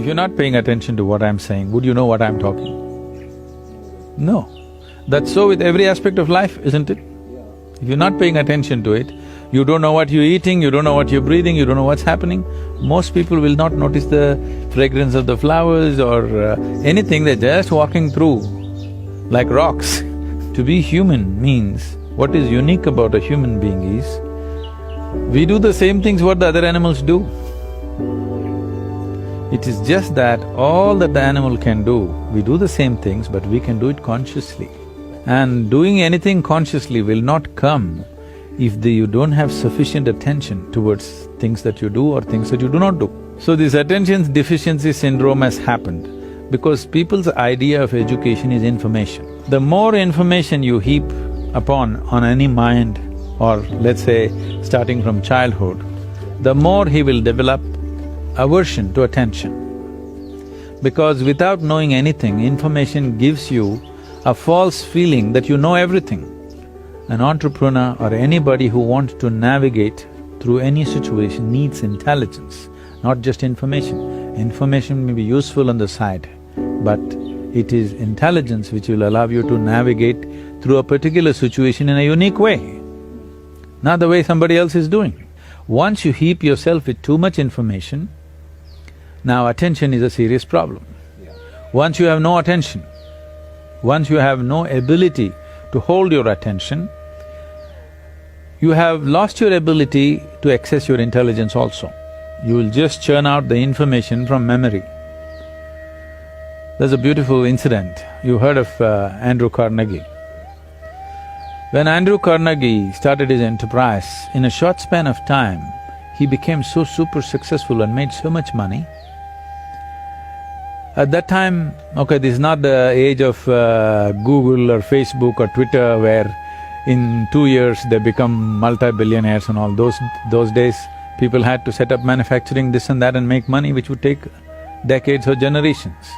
If you're not paying attention to what I'm saying, would you know what I'm talking? No. That's so with every aspect of life, isn't it? If you're not paying attention to it, you don't know what you're eating, you don't know what you're breathing, you don't know what's happening. Most people will not notice the fragrance of the flowers or anything, they're just walking through like rocks. To be human means, what is unique about a human being is, we do the same things what the other animals do. It is just that all that the animal can do, we do the same things, but we can do it consciously. And doing anything consciously will not come if you don't have sufficient attention towards things that you do or things that you do not do. So this attention deficiency syndrome has happened because people's idea of education is information. The more information you heap upon on any mind, or let's say starting from childhood, the more he will develop aversion to attention. Because without knowing anything, information gives you a false feeling that you know everything. An entrepreneur or anybody who wants to navigate through any situation needs intelligence, not just information. Information may be useful on the side, but it is intelligence which will allow you to navigate through a particular situation in a unique way, not the way somebody else is doing. Once you heap yourself with too much information, now attention is a serious problem. Once you have no attention, once you have no ability to hold your attention, you have lost your ability to access your intelligence also. You will just churn out the information from memory. There's a beautiful incident, you heard of Andrew Carnegie. When Andrew Carnegie started his enterprise, in a short span of time, he became so super successful and made so much money. At that time, okay, this is not the age of Google or Facebook or Twitter where in 2 years they become multi-billionaires and all. Those days, people had to set up manufacturing this and that and make money which would take decades or generations.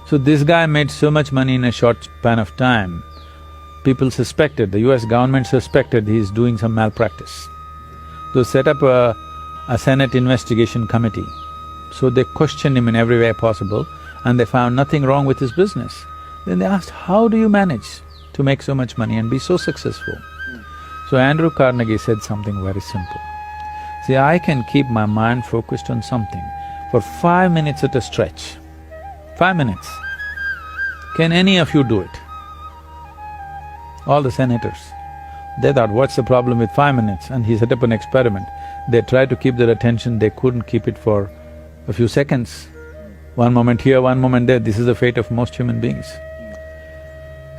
So this guy made so much money in a short span of time, people suspected, the US government suspected he's doing some malpractice. They set up a Senate investigation committee. So they questioned him in every way possible and they found nothing wrong with his business. Then they asked, how do you manage to make so much money and be so successful? So Andrew Carnegie said something very simple. See, I can keep my mind focused on something for 5 minutes at a stretch. 5 minutes. Can any of you do it? All the senators. They thought, what's the problem with 5 minutes? And he set up an experiment. They tried to keep their attention, they couldn't keep it for a few seconds. One moment here, one moment there, this is the fate of most human beings.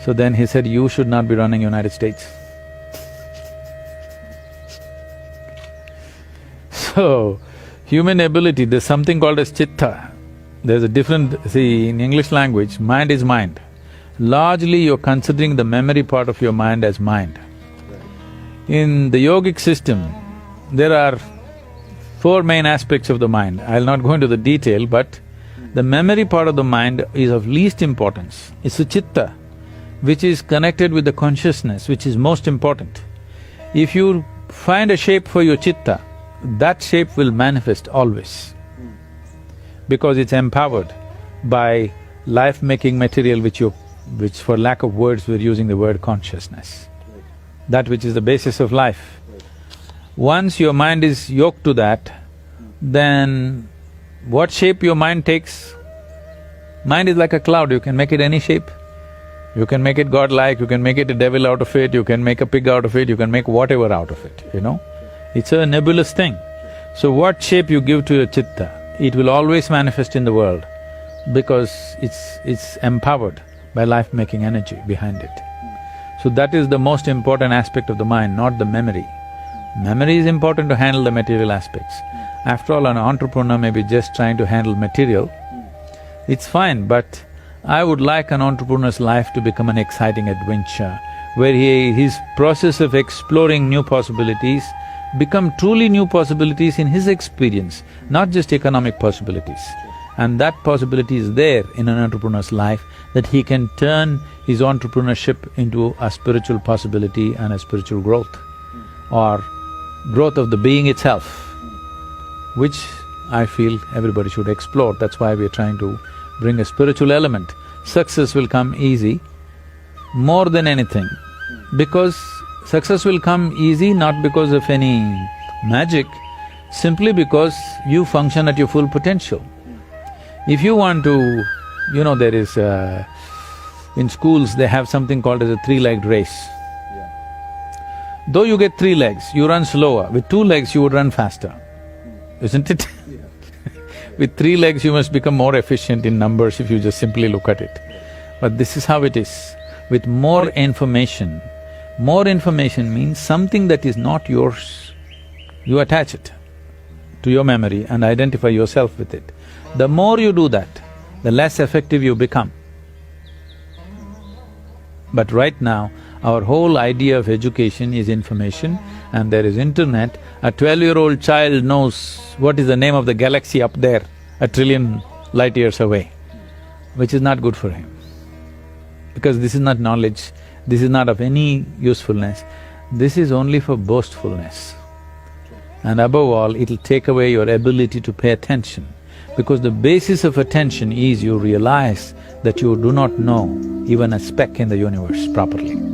So then he said, you should not be running United States. So, human ability, there's something called as chitta. There's a different… see, in English language, mind is mind. Largely you're considering the memory part of your mind as mind. In the yogic system, there are 4 main aspects of the mind. I'll not go into the detail, but the memory part of the mind is of least importance. It's the chitta, which is connected with the consciousness, which is most important. If you find a shape for your chitta, that shape will manifest always, because it's empowered by life-making material which for lack of words we're using the word consciousness, that which is the basis of life. Once your mind is yoked to that, then what shape your mind takes? Mind is like a cloud, you can make it any shape. You can make it godlike, you can make it a devil out of it, you can make a pig out of it, you can make whatever out of it, you know? It's a nebulous thing. So what shape you give to your chitta, it will always manifest in the world because it's empowered by life-making energy behind it. So that is the most important aspect of the mind, not the memory. Memory is important to handle the material aspects. After all, an entrepreneur may be just trying to handle material, it's fine, but I would like an entrepreneur's life to become an exciting adventure, where his process of exploring new possibilities become truly new possibilities in his experience, not just economic possibilities. And that possibility is there in an entrepreneur's life, that he can turn his entrepreneurship into a spiritual possibility and a spiritual growth, or growth of the being itself, which I feel everybody should explore. That's why we're trying to bring a spiritual element. Success will come easy more than anything, because success will come easy not because of any magic, simply because you function at your full potential. If you want to… there is… in schools they have something called as a three-legged race. Though you get 3 legs, you run slower. With 2 legs, you would run faster, isn't it? With 3 legs, you must become more efficient in numbers if you just simply look at it. But this is how it is. With more information means something that is not yours, you attach it to your memory and identify yourself with it. The more you do that, the less effective you become. But right now, our whole idea of education is information, and there is internet. A 12-year-old child knows what is the name of the galaxy up there, a trillion light years away, which is not good for him. Because this is not knowledge, this is not of any usefulness, this is only for boastfulness. And above all, it'll take away your ability to pay attention. Because the basis of attention is you realize that you do not know even a speck in the universe properly.